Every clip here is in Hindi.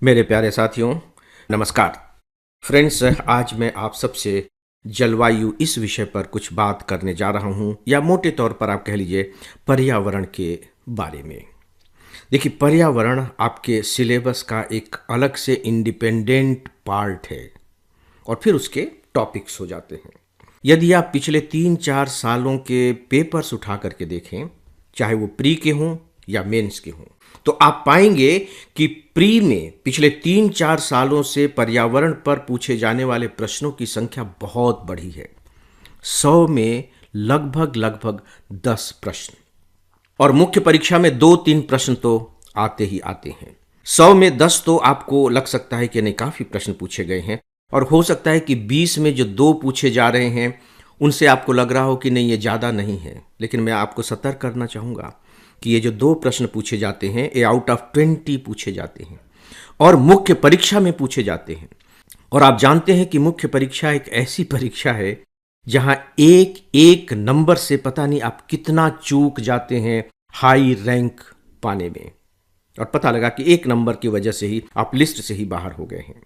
मेरे प्यारे साथियों, नमस्कार। फ्रेंड्स, आज मैं आप सबसे जलवायु इस विषय पर कुछ बात करने जा रहा हूं, या मोटे तौर पर आप कह लीजिए पर्यावरण के बारे में। देखिए, पर्यावरण आपके सिलेबस का एक अलग से इंडिपेंडेंट पार्ट है और फिर उसके टॉपिक्स हो जाते हैं। यदि आप पिछले 3-4 सालों के पेपर्स उठा करके देखें, चाहे वो प्री के हों या मेंस के हों, तो आप पाएंगे कि प्री में पिछले 3-4 सालों से पर्यावरण पर पूछे जाने वाले प्रश्नों की संख्या बहुत बढ़ी है। 100 में लगभग 10 प्रश्न, और मुख्य परीक्षा में 2-3 प्रश्न तो आते ही आते हैं। 100 में 10 तो आपको लग सकता है कि नहीं, काफी प्रश्न पूछे गए हैं, और हो सकता है कि 20 में जो 2 पूछे जा रहे हैं उनसे आपको लग रहा हो कि नहीं, ये ज़्यादा नहीं है। लेकिन मैं आपको सतर्क करना चाहूँगा कि ये जो 2 प्रश्न पूछे जाते हैं, ये आउट ऑफ 20 पूछे जाते हैं और मुख्य परीक्षा में पूछे जाते हैं। और आप जानते हैं कि मुख्य परीक्षा एक ऐसी परीक्षा है जहां एक एक नंबर से पता नहीं आप कितना चूक जाते हैं हाई रैंक पाने में, और पता लगा कि एक नंबर की वजह से ही आप लिस्ट से ही बाहर हो गए हैं।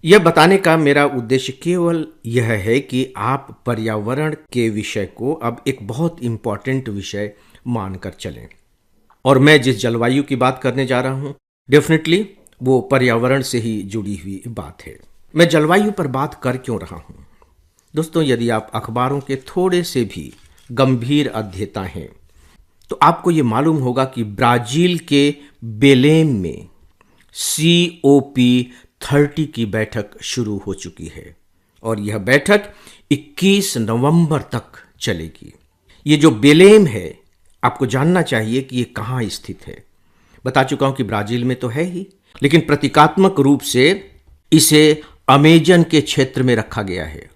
यह बताने का मेरा उद्देश्य केवल यह है कि आप पर्यावरण के विषय को अब एक बहुत इंपॉर्टेंट विषय मानकर चलें। और मैं जिस जलवायु की बात करने जा रहा हूं, डेफिनेटली वो पर्यावरण से ही जुड़ी हुई बात है। मैं जलवायु पर बात कर क्यों रहा हूं? दोस्तों, यदि आप अखबारों के थोड़े से भी गंभीर अध्येता हैं तो आपको ये मालूम होगा कि ब्राजील के बेलेम में COP30 की बैठक शुरू हो चुकी है, और यह बैठक 21 नवंबर तक चलेगी। ये जो बेलेम है, आपको जानना चाहिए कि ये कहाँ स्थित है। बता चुका हूं कि ब्राजील में तो है ही, लेकिन प्रतीकात्मक रूप से इसे अमेजन के क्षेत्र में रखा गया है।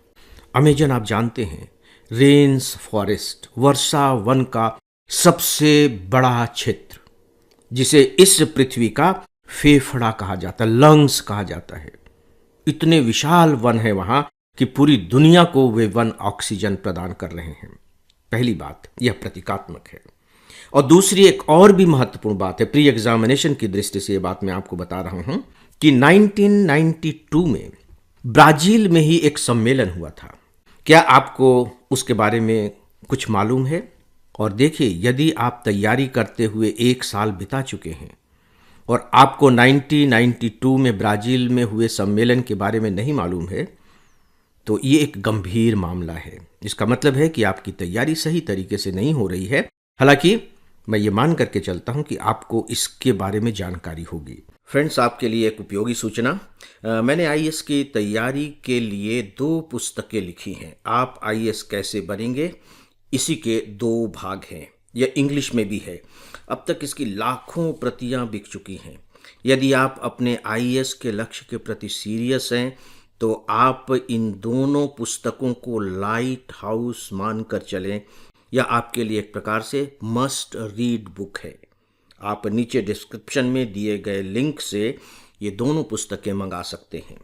अमेजन आप जानते हैं, रेन्स फॉरेस्ट, वर्षा वन का सबसे बड़ा क्षेत्र, जिसे इस पृथ्वी का फेफड़ा कहा जाता है, लंग्स कहा जाता है। इतने विशाल वन है वहां कि पूरी दुनिया को वे वन ऑक्सीजन प्रदान कर रहे हैं। पहली बात, यह प्रतीकात्मक है। और दूसरी एक और भी महत्वपूर्ण बात है, प्री एग्जामिनेशन की दृष्टि से यह बात मैं आपको बता रहा हूं कि 1992 में ब्राजील में ही एक सम्मेलन हुआ था। क्या आपको उसके बारे में कुछ मालूम है? और देखिए, यदि आप तैयारी करते हुए 1 साल बिता चुके हैं और आपको 1992 में ब्राजील में हुए सम्मेलन के बारे में नहीं मालूम है, तो ये एक गंभीर मामला है। इसका मतलब है कि आपकी तैयारी सही तरीके से नहीं हो रही है। हालांकि मैं ये मान करके चलता हूं कि आपको इसके बारे में जानकारी होगी। फ्रेंड्स, आपके लिए एक उपयोगी सूचना, मैंने IAS की तैयारी के लिए 2 पुस्तकें लिखी हैं। आप IAS कैसे बनेंगे, इसी के 2 भाग हैं। यह इंग्लिश में भी है। अब तक इसकी लाखों प्रतियां बिक चुकी हैं। यदि आप अपने IAS के लक्ष्य के प्रति सीरियस हैं तो आप इन दोनों पुस्तकों को लाइट हाउस मानकर चलें, या आपके लिए एक प्रकार से मस्ट रीड बुक है। आप नीचे डिस्क्रिप्शन में दिए गए लिंक से ये दोनों पुस्तकें मंगा सकते हैं।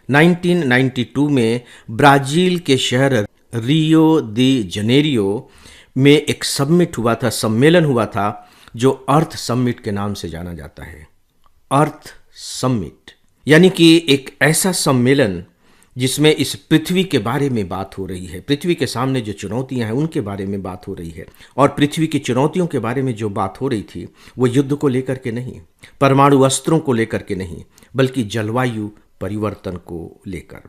1992 में ब्राजील के शहर रियो दी जनेरियो में एक सम्मेलन हुआ था, जो अर्थ समिट के नाम से जाना जाता है। अर्थ समिट यानी कि एक ऐसा सम्मेलन जिसमें इस पृथ्वी के बारे में बात हो रही है, पृथ्वी के सामने जो चुनौतियां हैं उनके बारे में बात हो रही है। और पृथ्वी की चुनौतियों के बारे में जो बात हो रही थी वो युद्ध को लेकर के नहीं, परमाणु अस्त्रों को लेकर के नहीं, बल्कि जलवायु परिवर्तन को लेकर।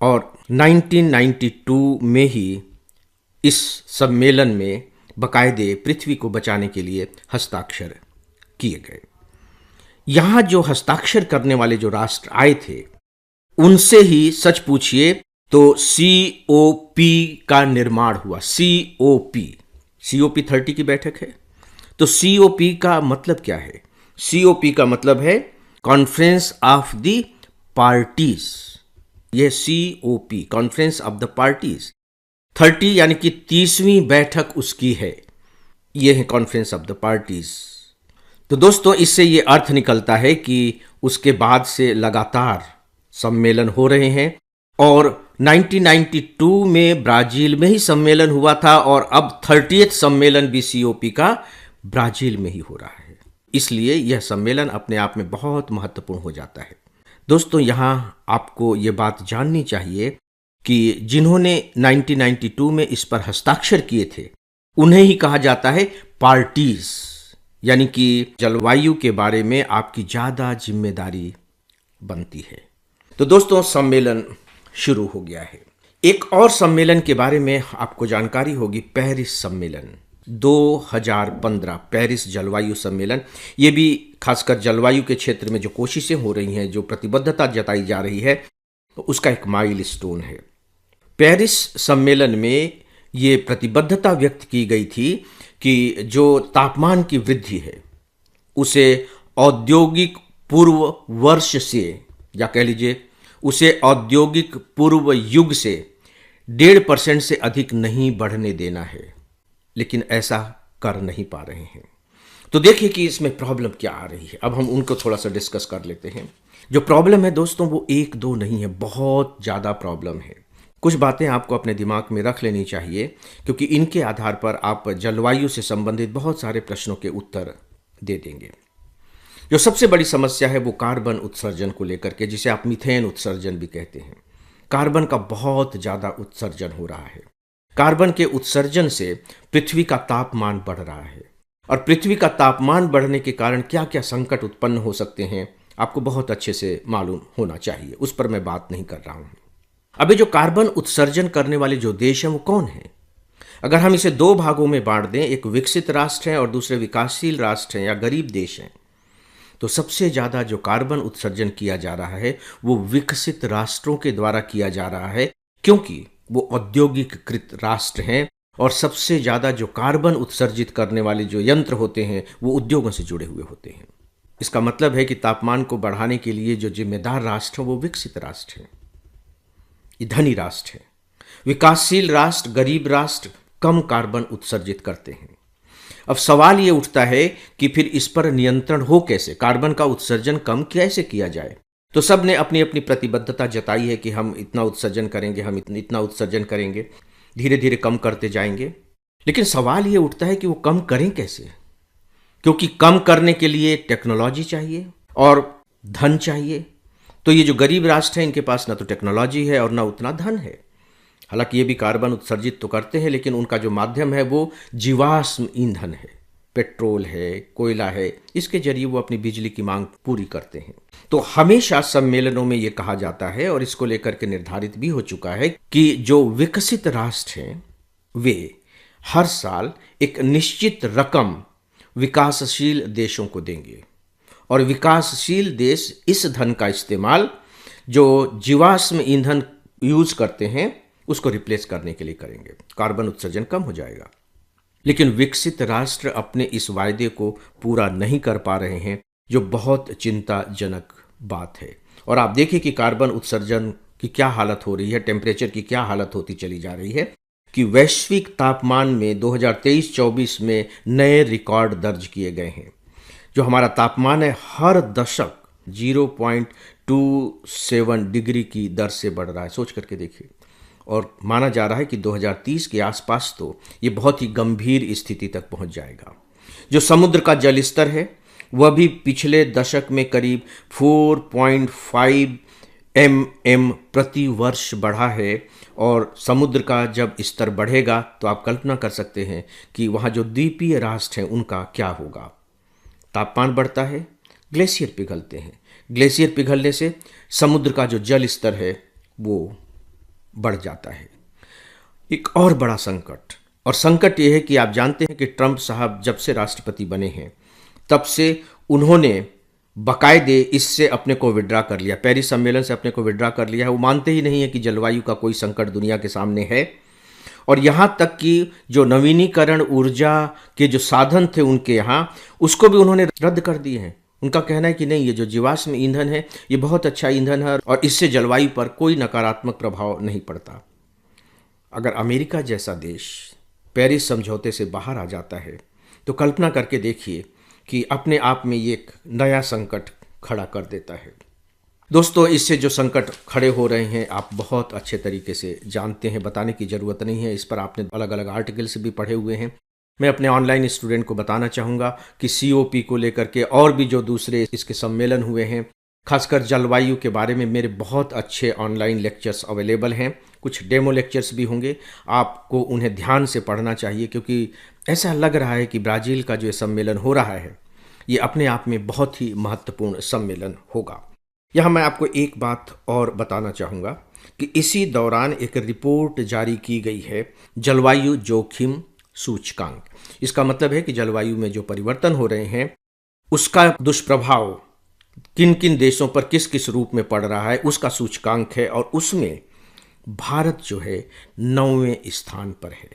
और 1992 में ही इस सम्मेलन में बाकायदे पृथ्वी को बचाने के लिए हस्ताक्षर किए गए। यहां जो हस्ताक्षर करने वाले जो राष्ट्र आए थे, उनसे ही सच पूछिए तो COP का निर्माण हुआ। COP30 की बैठक है। तो COP का मतलब क्या है? COP का मतलब है कॉन्फ्रेंस ऑफ द पार्टीज। यह COP, conference of the parties. 30 यानी कि 30वीं बैठक उसकी है। यह है कॉन्फ्रेंस ऑफ द पार्टीज। तो दोस्तों, इससे यह अर्थ निकलता है कि उसके बाद से लगातार सम्मेलन हो रहे हैं, और 1992 में ब्राजील में ही सम्मेलन हुआ था, और अब 30th सम्मेलन भी COP का ब्राजील में ही हो रहा है। इसलिए यह सम्मेलन अपने आप में बहुत महत्वपूर्ण हो जाता है। दोस्तों, यहाँ आपको ये बात जाननी चाहिए कि जिन्होंने 1992 में इस पर हस्ताक्षर किए थे उन्हें ही कहा जाता है पार्टीज, यानी कि जलवायु के बारे में आपकी ज़्यादा जिम्मेदारी बनती है। तो दोस्तों, सम्मेलन शुरू हो गया है। एक और सम्मेलन के बारे में आपको जानकारी होगी, पेरिस सम्मेलन 2015, पेरिस जलवायु सम्मेलन। ये भी खासकर जलवायु के क्षेत्र में जो कोशिशें हो रही हैं, जो प्रतिबद्धता जताई जा रही है, तो उसका एक माइलस्टोन है। पेरिस सम्मेलन में ये प्रतिबद्धता व्यक्त की गई थी कि जो तापमान की वृद्धि है उसे औद्योगिक पूर्व वर्ष से, या कह लीजिए उसे औद्योगिक पूर्व युग से 1.5% से अधिक नहीं बढ़ने देना है, लेकिन ऐसा कर नहीं पा रहे हैं। तो देखिए कि इसमें प्रॉब्लम क्या आ रही है। अब हम उनको थोड़ा सा डिस्कस कर लेते हैं। जो प्रॉब्लम है दोस्तों, वो एक दो नहीं है, बहुत ज़्यादा प्रॉब्लम है। कुछ बातें आपको अपने दिमाग में रख लेनी चाहिए, क्योंकि इनके आधार पर आप जलवायु से संबंधित बहुत सारे प्रश्नों के उत्तर दे देंगे। जो सबसे बड़ी समस्या है वो कार्बन उत्सर्जन को लेकर के, जिसे आप मीथेन उत्सर्जन भी कहते हैं। कार्बन का बहुत ज़्यादा उत्सर्जन हो रहा है। कार्बन के उत्सर्जन से पृथ्वी का तापमान बढ़ रहा है, और पृथ्वी का तापमान बढ़ने के कारण क्या क्या संकट उत्पन्न हो सकते हैं आपको बहुत अच्छे से मालूम होना चाहिए। उस पर मैं बात नहीं कर रहा हूँ। अभी जो कार्बन उत्सर्जन करने वाले जो देश हैं वो कौन हैं? अगर हम इसे दो भागों में बांट दें, एक विकसित राष्ट्र है और दूसरे विकासशील राष्ट्र हैं या गरीब देश हैं, तो सबसे ज़्यादा जो कार्बन उत्सर्जन किया जा रहा है वो विकसित राष्ट्रों के द्वारा किया जा रहा है, क्योंकि वो औद्योगिककृत राष्ट्र हैं और सबसे ज़्यादा जो कार्बन उत्सर्जित करने वाले जो यंत्र होते हैं वो उद्योगों से जुड़े हुए होते हैं। इसका मतलब है कि तापमान को बढ़ाने के लिए जो जिम्मेदार राष्ट्र हैं वो विकसित राष्ट्र हैं, ये धनी राष्ट्र हैं। विकासशील राष्ट्र, गरीब राष्ट्र कम कार्बन उत्सर्जित करते हैं। अब सवाल ये उठता है कि फिर इस पर नियंत्रण हो कैसे, कार्बन का उत्सर्जन कम कैसे किया जाए। तो सब ने अपनी अपनी प्रतिबद्धता जताई है कि हम इतना उत्सर्जन करेंगे, हम इतना उत्सर्जन करेंगे, धीरे धीरे कम करते जाएंगे। लेकिन सवाल ये उठता है कि वो कम करें कैसे, क्योंकि कम करने के लिए टेक्नोलॉजी चाहिए और धन चाहिए। तो ये जो गरीब राष्ट्र हैं इनके पास ना तो टेक्नोलॉजी है और ना उतना धन है। हालांकि ये भी कार्बन उत्सर्जित तो करते हैं, लेकिन उनका जो माध्यम है वो जीवाश्म ईंधन है, पेट्रोल है, कोयला है, इसके जरिए वो अपनी बिजली की मांग पूरी करते हैं। तो हमेशा सम्मेलनों में ये कहा जाता है और इसको लेकर के निर्धारित भी हो चुका है कि जो विकसित राष्ट्र हैं वे हर साल एक निश्चित रकम विकासशील देशों को देंगे, और विकासशील देश इस धन का इस्तेमाल जो जीवाश्म ईंधन यूज करते हैं उसको रिप्लेस करने के लिए करेंगे। कार्बन उत्सर्जन कम हो जाएगा। लेकिन विकसित राष्ट्र अपने इस वायदे को पूरा नहीं कर पा रहे हैं, जो बहुत चिंताजनक बात है। और आप देखिए कि कार्बन उत्सर्जन की क्या हालत हो रही है, टेम्परेचर की क्या हालत होती चली जा रही है, कि वैश्विक तापमान में 2023-24 में नए रिकॉर्ड दर्ज किए गए हैं। जो हमारा तापमान है हर दशक 0.27 डिग्री की दर से बढ़ रहा है, सोच करके देखिए। और माना जा रहा है कि 2030 के आसपास तो ये बहुत ही गंभीर स्थिति तक पहुंच जाएगा। जो समुद्र का जल स्तर है वह भी पिछले दशक में करीब 4.5 mm प्रति वर्ष बढ़ा है, और समुद्र का जब स्तर बढ़ेगा तो आप कल्पना कर सकते हैं कि वहाँ जो द्वीपीय राष्ट्र हैं उनका क्या होगा। तापमान बढ़ता है, ग्लेशियर पिघलते हैं, ग्लेशियर पिघलने से समुद्र का जो जल स्तर है वो बढ़ जाता है। एक और बड़ा संकट, और संकट ये है कि आप जानते हैं कि ट्रंप साहब जब से राष्ट्रपति बने हैं तब से उन्होंने बाकायदे इससे अपने को विड्रा कर लिया, पेरिस सम्मेलन से अपने को विड्रा कर लिया है। वो मानते ही नहीं है कि जलवायु का कोई संकट दुनिया के सामने है, और यहाँ तक कि जो नवीनीकरण ऊर्जा के जो साधन थे उनके यहाँ, उसको भी उन्होंने रद्द कर दिए हैं। उनका कहना है कि नहीं, ये जो जीवाश्म ईंधन है ये बहुत अच्छा ईंधन है और इससे जलवायु पर कोई नकारात्मक प्रभाव नहीं पड़ता। अगर अमेरिका जैसा देश पेरिस समझौते से बाहर आ जाता है तो कल्पना करके देखिए कि अपने आप में ये एक नया संकट खड़ा कर देता है। दोस्तों, इससे जो संकट खड़े हो रहे हैं आप बहुत अच्छे तरीके से जानते हैं, बताने की ज़रूरत नहीं है। इस पर आपने अलग अलग आर्टिकल्स भी पढ़े हुए हैं। मैं अपने ऑनलाइन स्टूडेंट को बताना चाहूँगा कि COP को लेकर के और भी जो दूसरे इसके सम्मेलन हुए हैं, खासकर जलवायु के बारे में मेरे बहुत अच्छे ऑनलाइन लेक्चर्स अवेलेबल हैं। कुछ डेमो लेक्चर्स भी होंगे, आपको उन्हें ध्यान से पढ़ना चाहिए क्योंकि ऐसा लग रहा है कि ब्राज़ील का जो सम्मेलन हो रहा है ये अपने आप में बहुत ही महत्वपूर्ण सम्मेलन होगा। यहाँ मैं आपको एक बात और बताना चाहूँगा कि इसी दौरान एक रिपोर्ट जारी की गई है, जलवायु जोखिम सूचकांक। इसका मतलब है कि जलवायु में जो परिवर्तन हो रहे हैं उसका दुष्प्रभाव किन किन देशों पर किस किस रूप में पड़ रहा है उसका सूचकांक है, और उसमें भारत जो है 9वें स्थान पर है।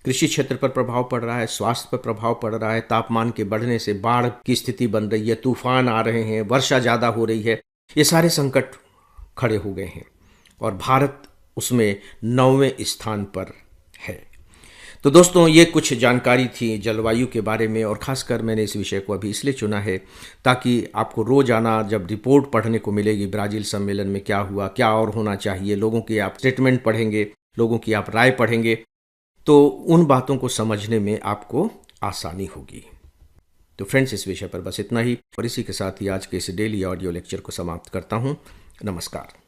कृषि क्षेत्र पर प्रभाव पड़ रहा है, स्वास्थ्य पर प्रभाव पड़ रहा है, तापमान के बढ़ने से बाढ़ की स्थिति बन रही है, तूफान आ रहे हैं, वर्षा ज़्यादा हो रही है, ये सारे संकट खड़े हो गए हैं और भारत उसमें 9वें स्थान पर है। तो दोस्तों, ये कुछ जानकारी थी जलवायु के बारे में, और ख़ासकर मैंने इस विषय को अभी इसलिए चुना है ताकि आपको रोज़ाना जब रिपोर्ट पढ़ने को मिलेगी ब्राज़ील सम्मेलन में क्या हुआ, क्या और होना चाहिए, लोगों की आप स्टेटमेंट पढ़ेंगे, लोगों की आप राय पढ़ेंगे, तो उन बातों को समझने में आपको आसानी होगी। तो फ्रेंड्स, इस विषय पर बस इतना ही, और इसी के साथ ही आज के इस डेली ऑडियो लेक्चर को समाप्त करता हूँ। नमस्कार।